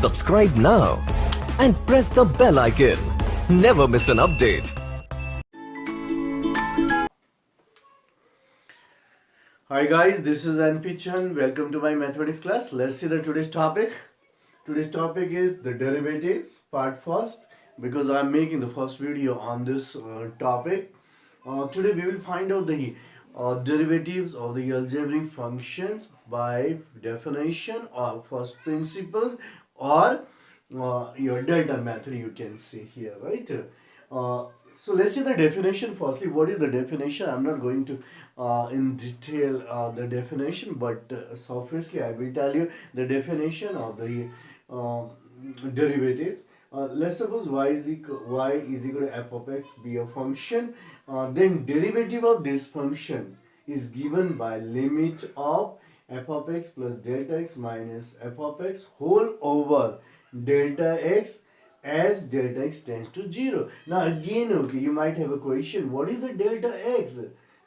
subscribe now and press the bell icon. Never miss an update. Hi guys, this is Netra P Chand. Welcome to my mathematics class. Let's see the today's topic. Today's topic is the derivatives part first, because I'm making the first video on this topic. Today we will find out the derivatives of the algebraic functions by definition or first principles, or your delta method, you can see here, right? So let's see the definition firstly. What is the definition? I'm not going to in detail the definition, but surfacely I will tell you the definition of the derivatives. Let's suppose y is equal to f of x be a function. Then derivative of this function is given by limit of f of x plus delta x minus f of x whole over delta x as delta x tends to 0. Now again, okay, you might have a question, what is the delta x?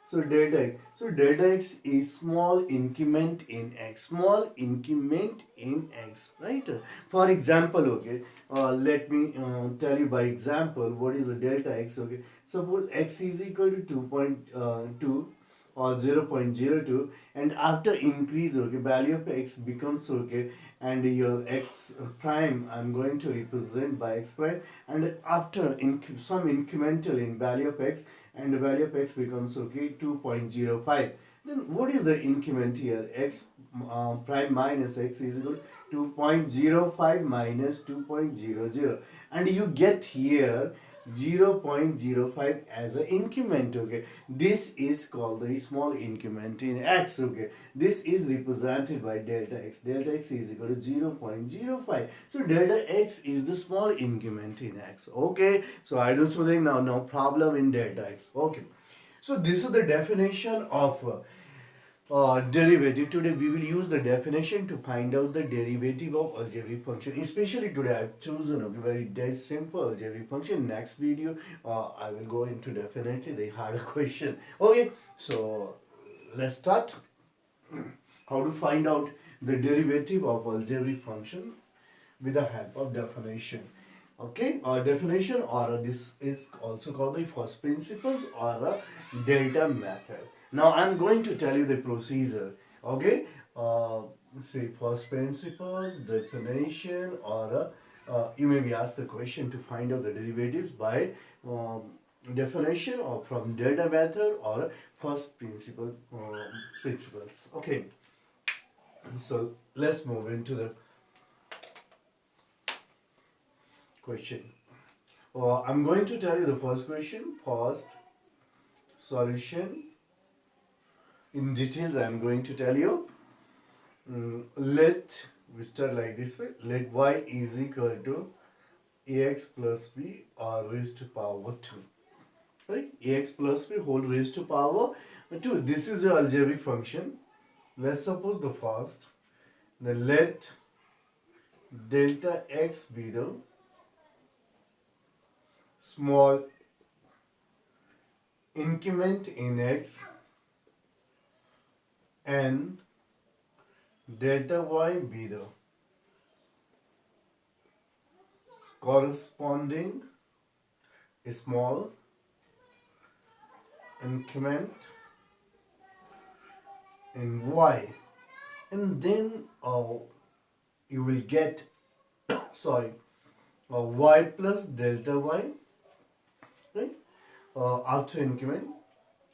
So delta x is small increment in x, small increment in x, right? For example, okay, let me tell you by example what is the delta x. Okay, suppose x is equal to 2.2 or 0.02, and after increase, okay, value of x becomes, okay, and your x prime I'm going to represent by x prime, and after some incremental in value of x, and the value of x becomes, okay, 2.05, then what is the increment here? X prime minus x is equal to 2.05 minus 2.00, and you get here 0.05 as an increment. Okay, this is called the small increment in x. Okay, this is represented by delta x. Delta x is equal to 0.05. So delta x is the small increment in x. Okay, so I don't think now no problem in delta x. Okay, so this is the definition of derivative. Today we will use the definition to find out the derivative of algebraic function. Especially today I have chosen a very simple algebraic function. Next video I will go into definitely the harder question. Okay, so let's start. How to find out the derivative of algebraic function with the help of definition. Okay, definition, or this is also called the first principles or a delta method. Now I'm going to tell you the procedure. Okay, say first principle, definition, or you may be asked the question to find out the derivatives by definition or from delta method or first principles. Okay, so let's move into the question. I'm going to tell you the first question, first solution. In details, I'm going to tell you. Let we start like this way. Let y is equal to ax plus b or raised to power 2. Right? Ax plus b whole raised to power 2. This is your algebraic function. Let's suppose the first. Then let delta x be the small increment in x and delta y be the corresponding small increment in y, and then you will get y plus delta y, right? After increment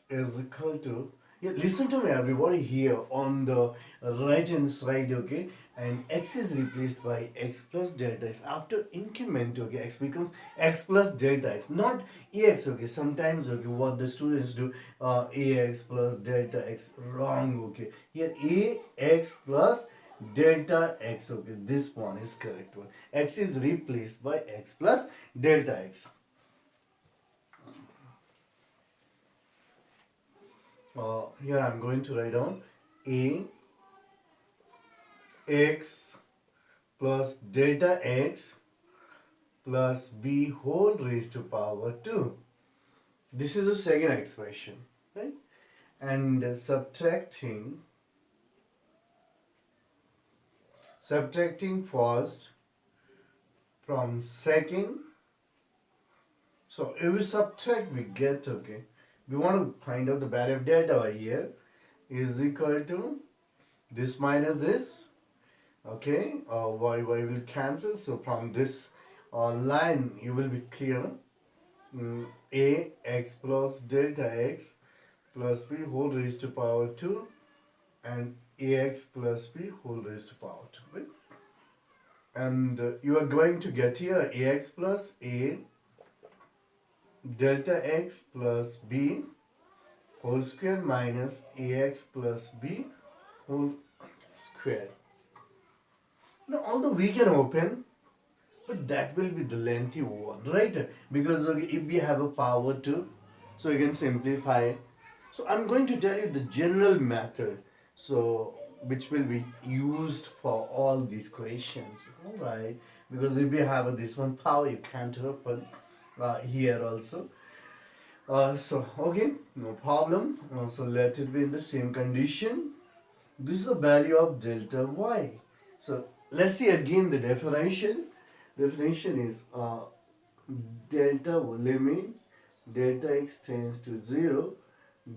is equal to, yeah, listen to me everybody here on the right hand side, okay, and x is replaced by x plus delta x. After increment, okay, x becomes x plus delta x, not ax. Okay, sometimes, okay, what the students do, ax plus delta x, wrong. Okay, here ax plus delta x, okay, this one is correct one. X is replaced by x plus delta x. Here I'm going to write down a x plus delta x plus b whole raised to power 2. This is the second expression, right? And subtracting first from second. So if we subtract, we get, okay, we want to find out the value of delta y here is equal to this minus this, okay, y will cancel. So from this line you will be clear, a x plus delta x plus b whole raised to power 2 and ax plus b whole raised to power 2, right? And you are going to get here ax plus a delta x plus b whole square minus ax plus b whole square. Now although we can open, but that will be the lengthy one, right? Because if we have a power 2, so you can simplify. So I'm going to tell you the general method, so which will be used for all these questions, alright? Because if we have this one power, you can't open here also. So okay, no problem. So let it be in the same condition. This is the value of delta y. So let's see again the definition. Definition is delta limit delta x tends to 0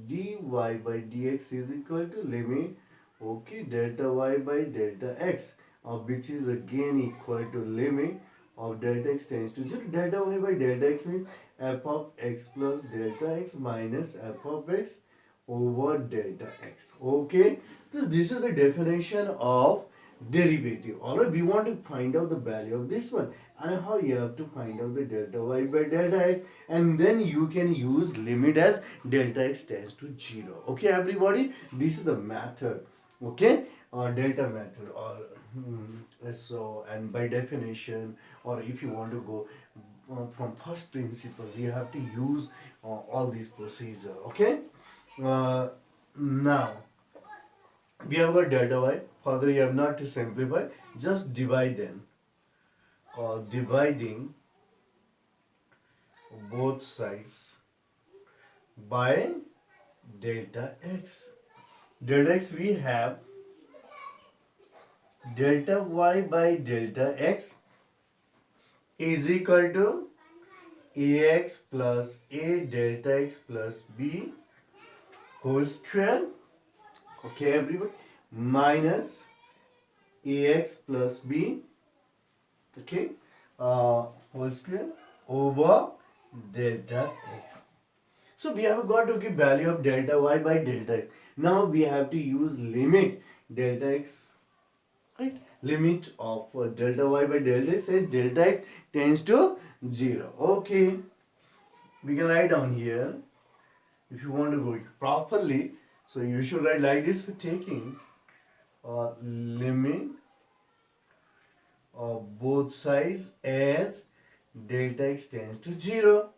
dy by dx is equal to limit, okay, delta y by delta x, which is again equal to limit of delta x tends to 0. Delta y by delta x means f of x plus delta x minus f of x over delta x. Okay, so this is the definition of derivative. Alright, we want to find out the value of this one, and how you have to find out the delta y by delta x, and then you can use limit as delta x tends to 0. Okay, everybody, this is the method. Okay, delta method, or so, and by definition, or if you want to go from first principles, you have to use all these procedure. Okay, now we have got delta y. Further, you have not to simplify, just divide them. Dividing both sides by delta x. Delta x, we have delta y by delta x is equal to ax plus a delta x plus b whole square, okay everybody, minus ax plus b, okay, whole square over delta x. So we have got to give value of delta y by delta x. Now we have to use limit delta x, right? Limit of delta y by delta x says delta x tends to 0. Okay, we can write down here if you want to go properly. So you should write like this: for taking limit of both sides as delta x tends to 0.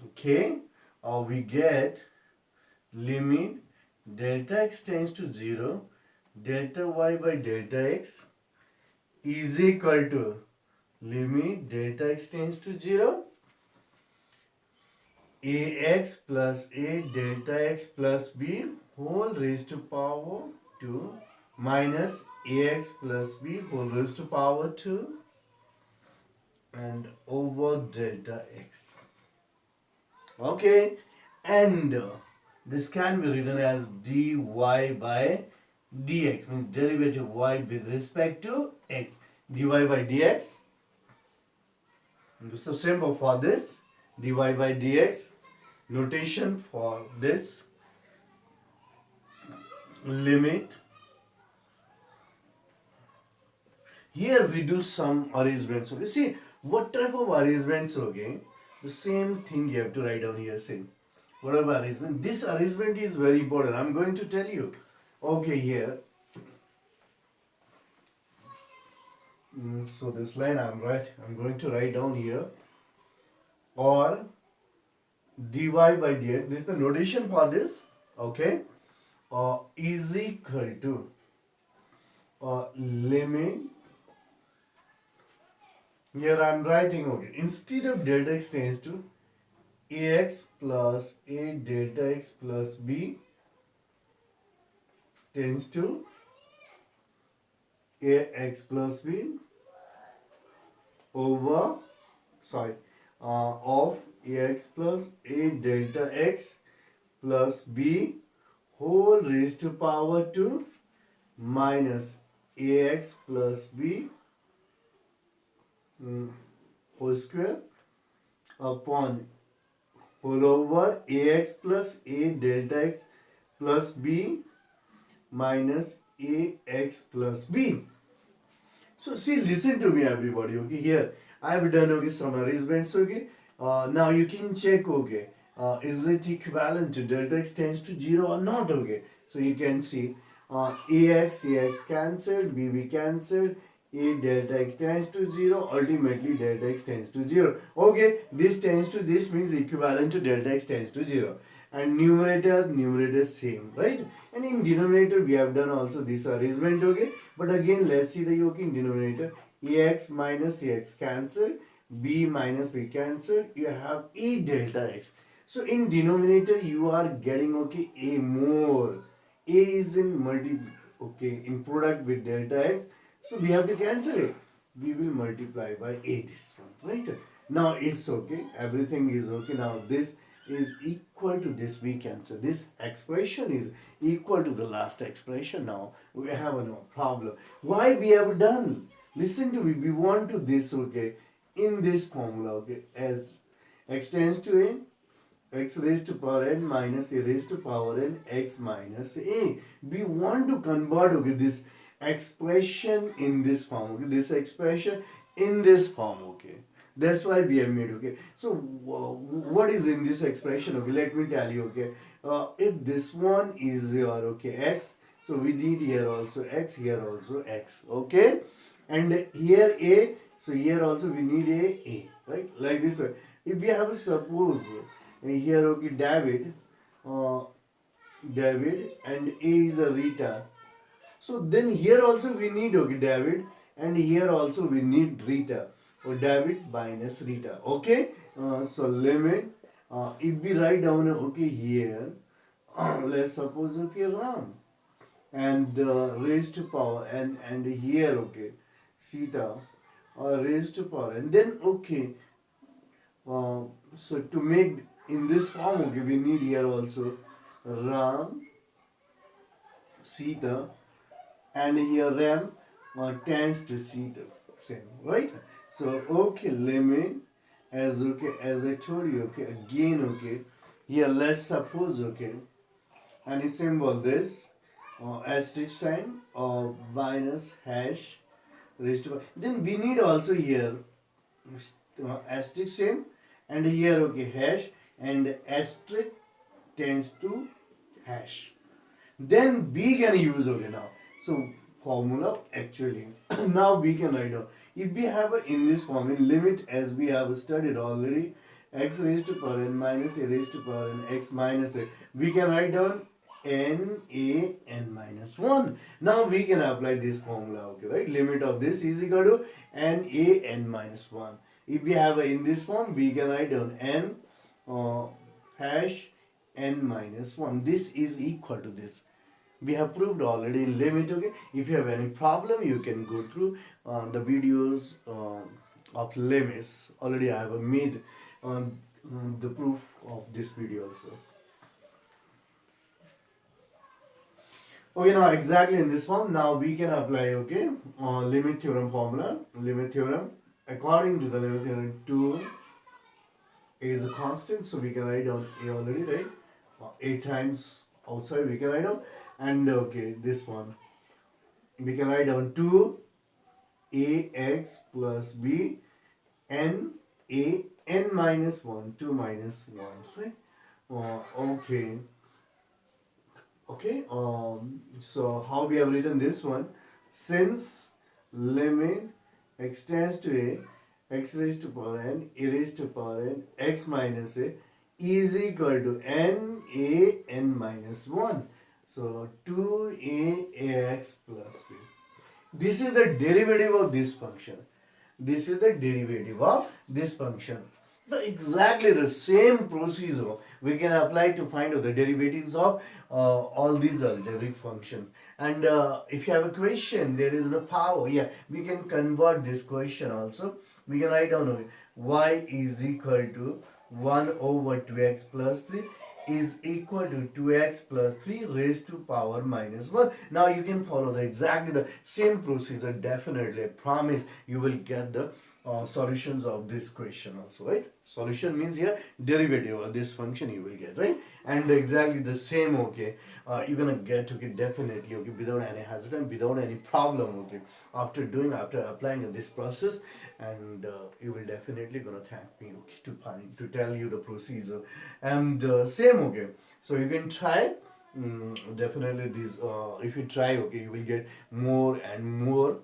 Okay, we get limit delta x tends to 0, delta y by delta x is equal to limit delta x tends to 0, ax plus a delta x plus b whole raised to power 2 minus ax plus b whole raised to power 2 and over delta x. Okay, and this can be written as dy by dx, means derivative y with respect to x. Dy by dx, this is the symbol for this, dy by dx. Notation for this: limit. Here we do some arrangements. Okay, see what type of arrangements? Okay, the same thing you have to write down here. Same whatever arrangement. This arrangement is very important. I'm going to tell you. Okay, here. So this line I'm going to write down here, or dy by dx. This is the notation for this. Okay, is equal to limit. Here I'm writing, okay, instead of delta x tends to ax plus a delta x plus b tends to ax plus b over, sorry, of ax plus a delta x plus b whole raised to power 2 minus ax plus b whole square upon whole over ax plus a delta x plus b minus ax plus b. So see, listen to me everybody, okay? Here I have done, okay, some arrangements, okay? Now you can check, okay, is it equivalent to delta x tends to 0 or not, okay? So you can see ax cancelled, bb cancelled, a delta x tends to 0, ultimately delta x tends to 0. Okay, this tends to this means equivalent to delta x tends to 0. And numerator same, right? And in denominator we have done also this arrangement, okay? But again let's see the yoke in denominator. Ax minus ax cancelled, b minus b cancelled, you have a delta x. So in denominator you are getting, okay, a more. A is in okay, in product with delta x, so we have to cancel it. We will multiply by a this one, right? Now it's okay, everything is okay. Now this is equal to this, we cancel. This expression is equal to the last expression. Now we have no problem. Why we have done? Listen to me, we want to this, okay, in this formula, okay, as x tends to a, x raised to power n minus a raised to power n x minus a. We want to convert, okay, this expression in this form, okay, this expression in this form, okay. That's why we have made, okay. So what is in this expression, okay? Let me tell you, okay. If this one is your, okay, x, so we need here also x, here also x, okay. And here a, so here also we need a, right? Like this way. If we have a suppose here, okay, uh, David and A is a Rita. So then here also we need, okay, David, and here also we need Rita, or David minus Rita, okay. So limit, if we write down, okay, here, let's suppose, okay, Ram, and raised to power, and here, okay, Sita, raised to power, and then, okay, so to make in this form, okay, we need here also Ram, Sita, and here Ram tends to Sita, same, right? So okay, limit, as, okay, as I told you, okay, again, okay, here let's suppose, okay, any symbol this asterisk sign or minus hash raised to, then we need also here asterisk same, and here, okay, hash, and asterisk tends to hash. Then we can use, okay, now. So formula actually now we can write down. If we have in this form, in limit, as we have studied already, x raised to power n minus a raised to power n x minus a, we can write down n a n minus 1. Now we can apply this formula, okay, right? Limit of this is equal to n a n minus 1. If we have in this form, we can write down n hash n minus 1. This is equal to this. We have proved already in limit, okay. If you have any problem, you can go through the videos of limits. Already I have made the proof of this video also. Okay, now exactly in this form, now we can apply, okay, limit theorem formula. Limit theorem, according to the limit theorem, 2 is a constant, so we can write down a already, right? 8 times outside we can write down, and okay, this one we can write down 2 ax plus b n a n minus 1, 2 minus 1, right? Okay, okay, so how we have written this one? Since limit x tends to a, x raised to power n, a raised to power n, x minus a is equal to n a n minus 1. So 2a ax plus b. This is the derivative of this function. This is the derivative of this function. Exactly the same procedure we can apply to find out the derivatives of all these algebraic functions. And if you have a question, there is no power. Yeah, we can convert this question also we can write down, okay, y is equal to 1 over 2x plus 3 is equal to 2x plus 3 raised to power minus 1. Now you can follow exactly the same procedure. Definitely, I promise you will get the solutions of this question also, right? Solution means here derivative of this function you will get, right? And exactly the same, okay, you're gonna get, okay, definitely, okay, without any hesitation, without any problem, okay, after applying this process, and you will definitely gonna thank me, okay, to tell you the procedure. And same, okay, so you can try. Definitely this, if you try, okay, you will get more and more.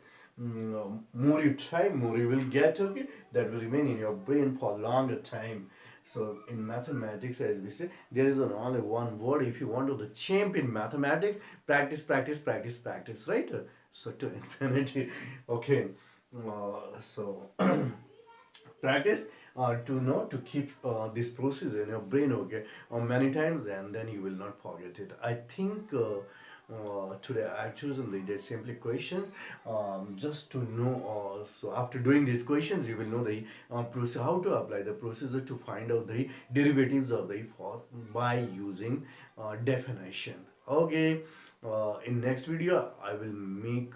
More you try, more you will get, okay, that will remain in your brain for longer time. So in mathematics, as we say, there is only one word. If you want to the champ in mathematics, practice, practice, practice, practice, right? So to infinity. Okay, so practice to know to keep this process in your brain, okay, many times, and then you will not forget it. I think today I've chosen the simply questions, just to know. So after doing these questions, you will know the process, how to apply the procedure to find out the derivatives of the for by using definition. Okay, in next video I will make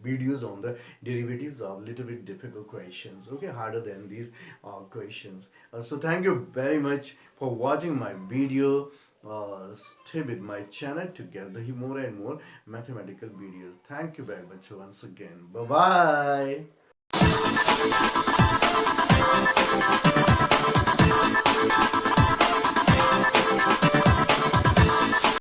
videos on the derivatives of little bit difficult questions, okay, harder than these questions. So thank you very much for watching my video. Stay with my channel to get the more and more mathematical videos. Thank you very much once again. Bye bye.